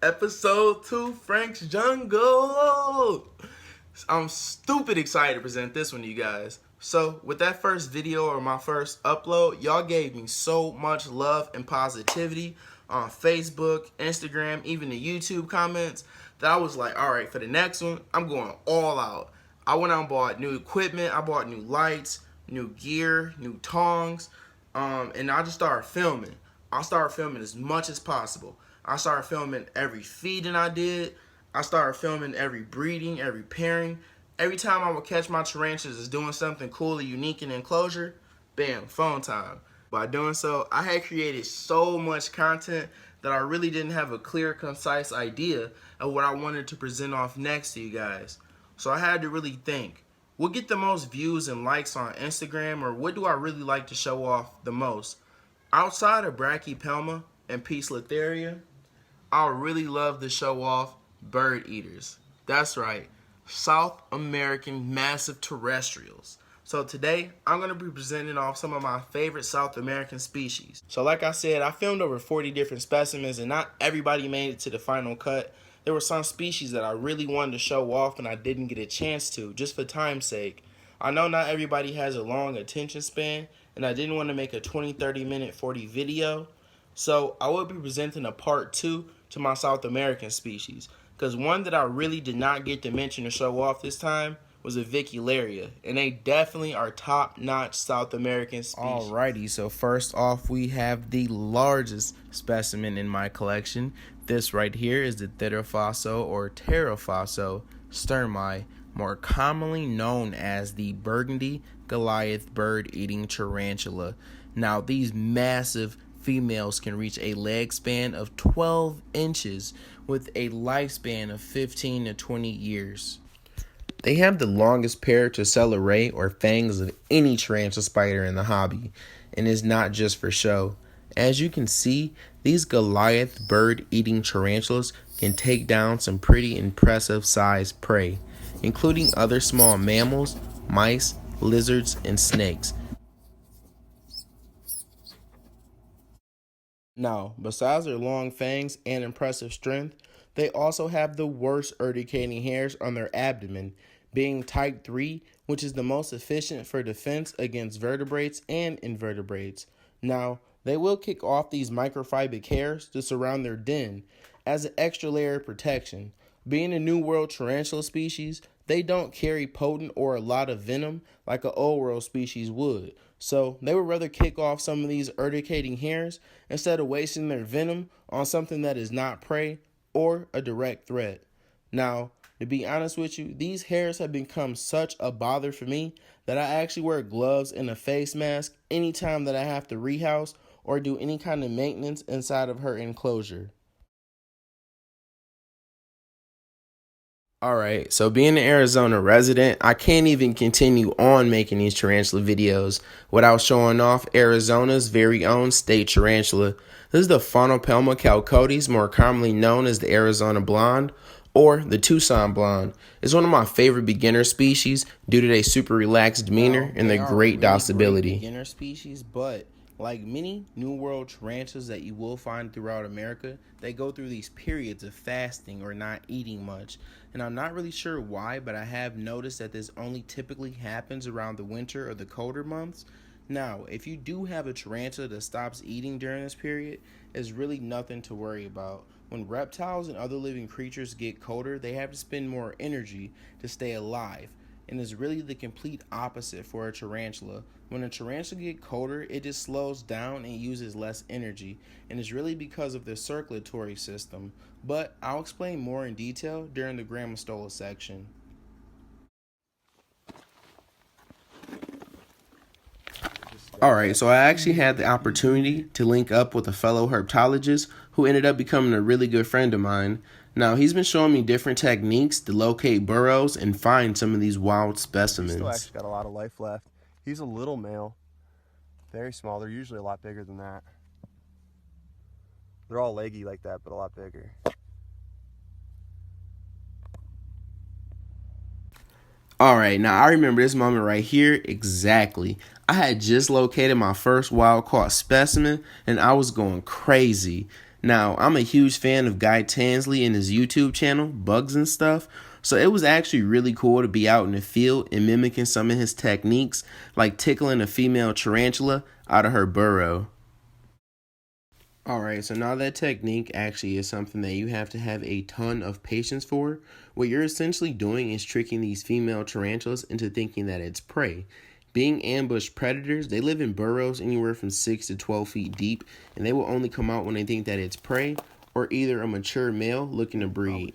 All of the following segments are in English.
Episode 2, Frank's Jungle. I'm stupid excited to present this one to you guys. So, with that first video or my first upload, y'all gave me so much love and positivity on Facebook, Instagram, even the YouTube comments, that I was like, alright, for the next one, I'm going all out. I went out and bought new equipment, I bought new lights, new gear, new tongs, and I just started filming. I started filming as much as possible. I started filming every feeding I did. I started filming every breeding, every pairing. Every time I would catch my tarantulas as doing something cool and unique in the enclosure, bam, phone time. By doing so, I had created so much content that I really didn't have a clear, concise idea of what I wanted to present off next to you guys. So I had to really think, what get the most views and likes on Instagram, or what do I really like to show off the most? Outside of Brachypelma and Poecilotheria, I really love to show off bird eaters. That's right, South American massive terrestrials. So today, I'm going to be presenting off some of my favorite South American species. So like I said, I filmed over 40 different specimens, and not everybody made it to the final cut. There were some species that I really wanted to show off and I didn't get a chance to, just for time's sake. I know not everybody has a long attention span, and I didn't want to make a 20, 30 minute, 40 video. So I will be presenting a part 2 to my South American species, because one that I really did not get to mention or show off this time was Avicularia, and they definitely are top-notch South American species. Alrighty, so first off we have the largest specimen in my collection. This right here is the T.Stirmi or T.Stirmi, more commonly known as the burgundy Goliath bird-eating tarantula. Now these massive females can reach a leg span of 12 inches with a lifespan of 15 to 20 years. They have the longest pair to cell array or fangs of any tarantula spider in the hobby, and is not just for show. As you can see, these Goliath bird-eating tarantulas can take down some pretty impressive sized prey, including other small mammals, mice, lizards, and snakes. Now, besides their long fangs and impressive strength, they also have the worst urticating hairs on their abdomen, being type 3, which is the most efficient for defense against vertebrates and invertebrates. Now, they will kick off these microfiberic hairs to surround their den as an extra layer of protection. Being a New World tarantula species, they don't carry potent or a lot of venom like an Old World species would. So they would rather kick off some of these urticating hairs instead of wasting their venom on something that is not prey or a direct threat. Now, to be honest with you, these hairs have become such a bother for me that I actually wear gloves and a face mask anytime that I have to rehouse or do any kind of maintenance inside of her enclosure. Alright, so being an Arizona resident, I can't even continue on making these tarantula videos without showing off Arizona's very own state tarantula. This is the A.Chalcodes, more commonly known as the Arizona blonde or the Tucson blonde. It's one of my favorite beginner species due to their super relaxed demeanor and their great docility. Beginner species, but like many New World tarantulas that you will find throughout America, they go through these periods of fasting or not eating much. And I'm not really sure why, but I have noticed that this only typically happens around the winter or the colder months. Now, if you do have a tarantula that stops eating during this period, it's really nothing to worry about. When reptiles and other living creatures get colder, they have to spend more energy to stay alive. And it's really the complete opposite for a tarantula. When a tarantula gets colder, it just slows down and uses less energy, and it's really because of their circulatory system. But I'll explain more in detail during the Grammostola section. Alright, so I actually had the opportunity to link up with a fellow herpetologist who ended up becoming a really good friend of mine. Now, he's been showing me different techniques to locate burrows and find some of these wild specimens. He's still actually got a lot of life left. He's a little male, very small. They're usually a lot bigger than that. They're all leggy like that, but a lot bigger. Alright, now I remember this moment right here exactly. I had just located my first wild caught specimen and I was going crazy. Now, I'm a huge fan of Guy Tansley and his YouTube channel, Bugs and Stuff, so it was actually really cool to be out in the field and mimicking some of his techniques, like tickling a female tarantula out of her burrow. Alright, so now that technique actually is something that you have to have a ton of patience for. What you're essentially doing is tricking these female tarantulas into thinking that it's prey. Being ambush predators, they live in burrows anywhere from 6 to 12 feet deep, and they will only come out when they think that it's prey or either a mature male looking to breed.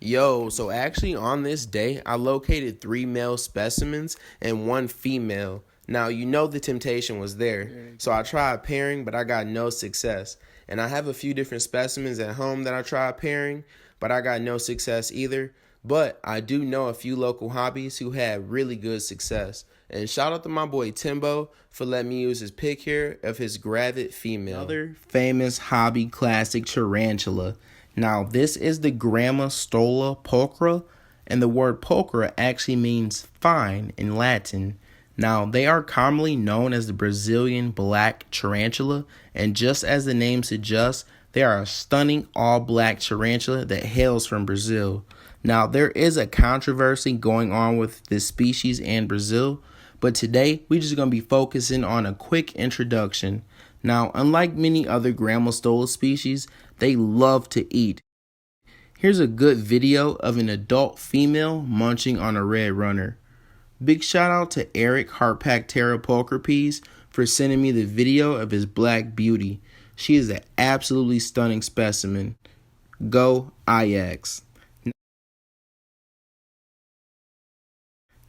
Yo, so actually on this day, I located 3 male specimens and 1 female. Now, you know the temptation was there, so I tried pairing, but I got no success. And I have a few different specimens at home that I tried pairing, but I got no success either. But I do know a few local hobbies who had really good success. And shout out to my boy Timbo for letting me use his pic here of his gravid female. Another famous hobby classic tarantula. Now, this is the G.Pulchra, and the word pulchra actually means fine in Latin. Now, they are commonly known as the Brazilian black tarantula, and just as the name suggests, they are a stunning all-black tarantula that hails from Brazil. Now, there is a controversy going on with this species in Brazil, but today we're just going to be focusing on a quick introduction. Now, unlike many other G.Rosea species, they love to eat. Here's a good video of an adult female munching on a red runner. Big shout out to Eric Harpack for sending me the video of his black beauty. She is an absolutely stunning specimen. Go Ajax.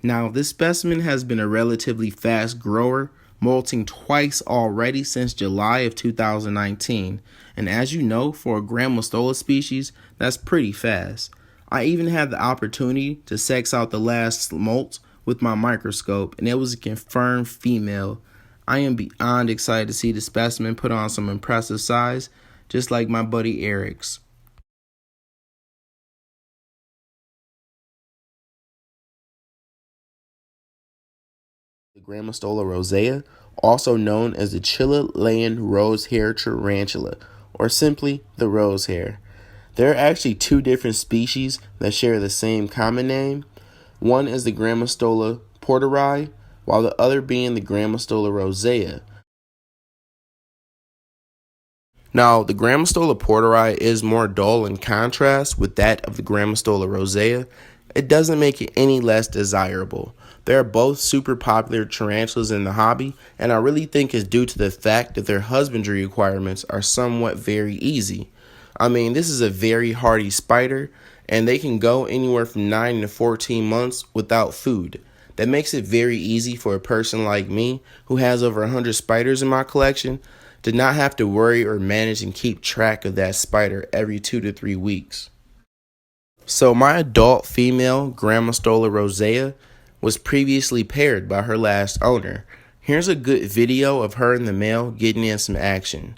Now, this specimen has been a relatively fast grower, molting twice already since July of 2019. And as you know, for a G.Rosea species, that's pretty fast. I even had the opportunity to sex out the last molt with my microscope, and it was a confirmed female. I am beyond excited to see the specimen put on some impressive size, just like my buddy Eric's. The G.Rosea, also known as the Chilean rosehair tarantula, or simply the rosehair. There are actually 2 different species that share the same common name. One is the G.Rosea porteri, while the other being the G.Rosea rosea. Now, the G.Rosea porteri is more dull in contrast with that of the G.Rosea rosea. It doesn't make it any less desirable. They are both super popular tarantulas in the hobby, and I really think it's due to the fact that their husbandry requirements are somewhat very easy. I mean, this is a very hardy spider, and they can go anywhere from 9 to 14 months without food. That makes it very easy for a person like me, who has over 100 spiders in my collection, to not have to worry or manage and keep track of that spider every 2 to 3 weeks. So my adult female G.Rosea rosea was previously paired by her last owner. Here's a good video of her and the male getting in some action.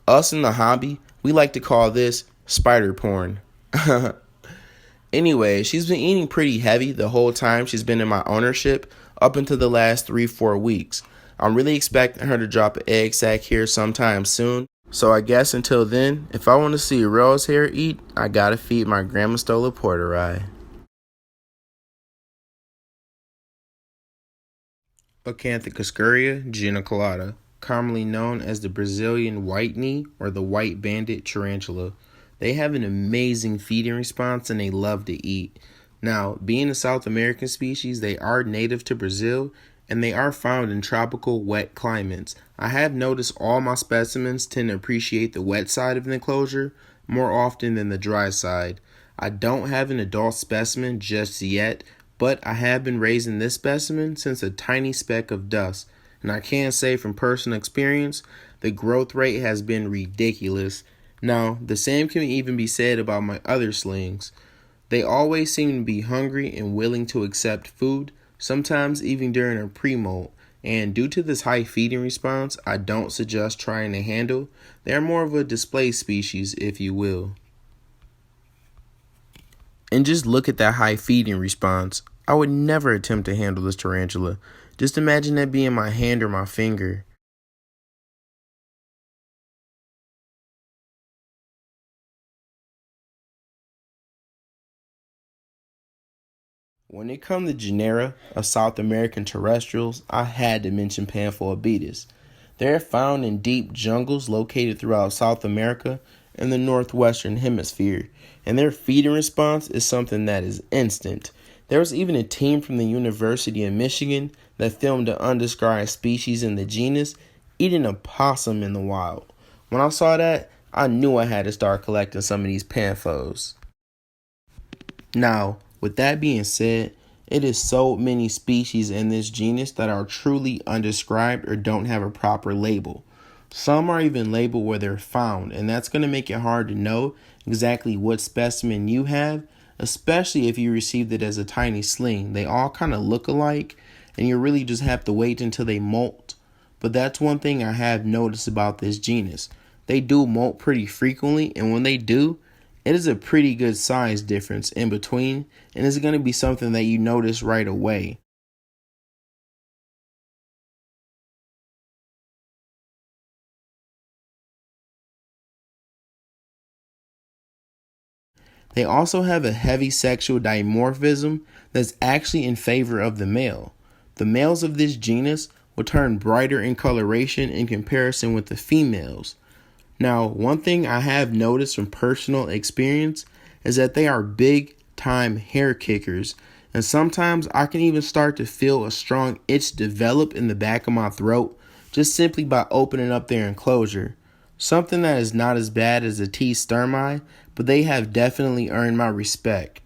Us in the hobby, we like to call this spider porn. Anyway, she's been eating pretty heavy the whole time she's been in my ownership up until the last 3-4 weeks. I'm really expecting her to drop an egg sac here sometime soon. So I guess until then, if I want to see a rosehair eat, I gotta feed my G.Rosea porteri. A.Geniculata, commonly known as the Brazilian white knee or the white banded tarantula. They have an amazing feeding response and they love to eat. Now, being a South American species, they are native to Brazil and they are found in tropical wet climates. I have noticed all my specimens tend to appreciate the wet side of the enclosure more often than the dry side. I don't have an adult specimen just yet, but I have been raising this specimen since a tiny speck of dust, and I can say from personal experience, the growth rate has been ridiculous. Now, the same can even be said about my other slings. They always seem to be hungry and willing to accept food, sometimes even during a pre-molt, and due to this high feeding response, I don't suggest trying to handle. They're more of a display species, if you will. And just look at that high feeding response. I would never attempt to handle this tarantula. Just imagine that being my hand or my finger. When it comes to genera of South American terrestrials, I had to mention Pamphobeteus. They're found in deep jungles located throughout South America and the northwestern hemisphere, and their feeding response is something that is instant. There was even a team from the University of Michigan that filmed an undescribed species in the genus eating a possum in the wild. When I saw that, I knew I had to start collecting some of these panthos. Now, with that being said, it is so many species in this genus that are truly undescribed or don't have a proper label. Some are even labeled where they're found, and that's going to make it hard to know exactly what specimen you have, especially if you received it as a tiny sling. They all kind of look alike, and you really just have to wait until they molt. But that's one thing I have noticed about this genus. They do molt pretty frequently, and when they do, it is a pretty good size difference in between, and it's going to be something that you notice right away. They also have a heavy sexual dimorphism that's actually in favor of the male. The males of this genus will turn brighter in coloration in comparison with the females. Now, one thing I have noticed from personal experience is that they are big time hair kickers, and sometimes I can even start to feel a strong itch develop in the back of my throat just simply by opening up their enclosure. Something that is not as bad as the T.Stirmi, but they have definitely earned my respect.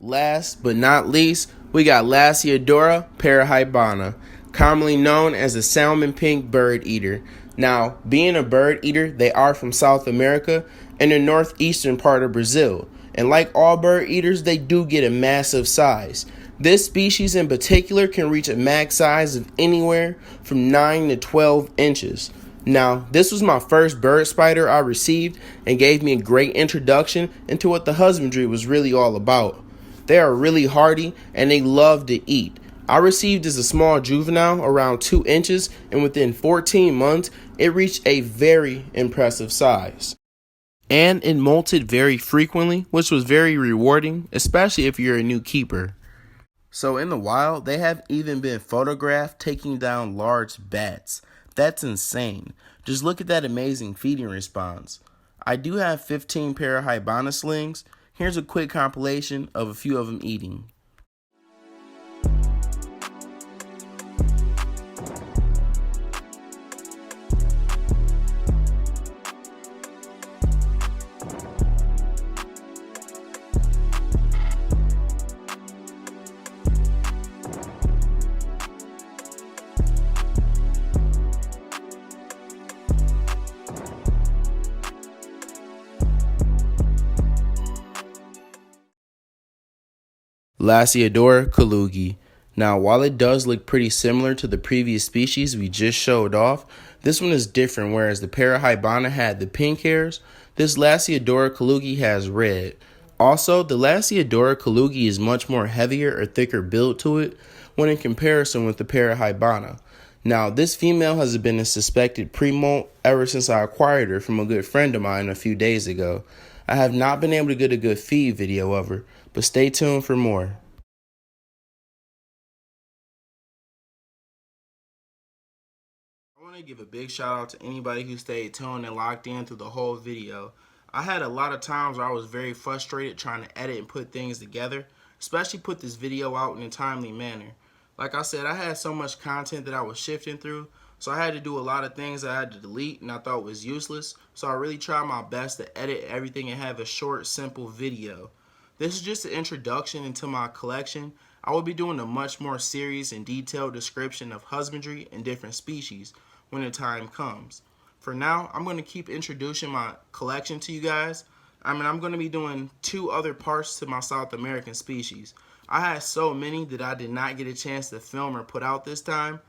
Last but not least, we got L.Parahybana, commonly known as the salmon pink bird eater. Now, being a bird eater, they are from South America and the northeastern part of Brazil. And like all bird eaters, they do get a massive size. This species in particular can reach a max size of anywhere from 9 to 12 inches. Now, this was my first bird spider I received and gave me a great introduction into what the husbandry was really all about. They are really hardy and they love to eat. I received as a small juvenile around 2 inches, and within 14 months, it reached a very impressive size. And it molted very frequently, which was very rewarding, especially if you're a new keeper. So in the wild, they have even been photographed taking down large bats. That's insane. Just look at that amazing feeding response. I do have 15 Parahybana slings. Here's a quick compilation of a few of them eating. A.Geniculata. Now, while it does look pretty similar to the previous species we just showed off, this one is different. Whereas the Parahybana had the pink hairs, this A.Geniculata has red. Also, the A.Geniculata is much more heavier or thicker build to it when in comparison with the Parahybana. Now, this female has been a suspected pre-molt ever since I acquired her from a good friend of mine a few days ago. I have not been able to get a good feed video of her, but stay tuned for more. I want to give a big shout out to anybody who stayed tuned and locked in through the whole video. I had a lot of times where I was very frustrated trying to edit and put things together, especially put this video out in a timely manner. Like I said, I had so much content that I was shifting through, so I had to do a lot of things I had to delete and I thought was useless, so I really tried my best to edit everything and have a short, simple video. This is just an introduction into my collection. I will be doing a much more serious and detailed description of husbandry and different species when the time comes. For now, I'm going to keep introducing my collection to you guys. I'm going to be doing 2 other parts to my South American species. I had so many that I did not get a chance to film or put out this time,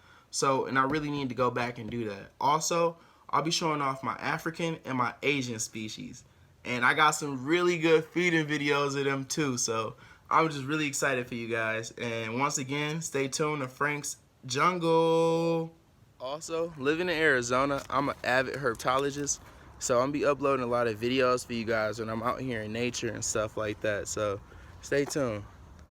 and I really need to go back and do that. Also, I'll be showing off my African and my Asian species. And I got some really good feeding videos of them too, so I'm just really excited for you guys. And once again, stay tuned to Frank's Jungle. Also, living in Arizona, I'm an avid herpetologist, so I'm gonna be uploading a lot of videos for you guys when I'm out here in nature and stuff like that. So stay tuned.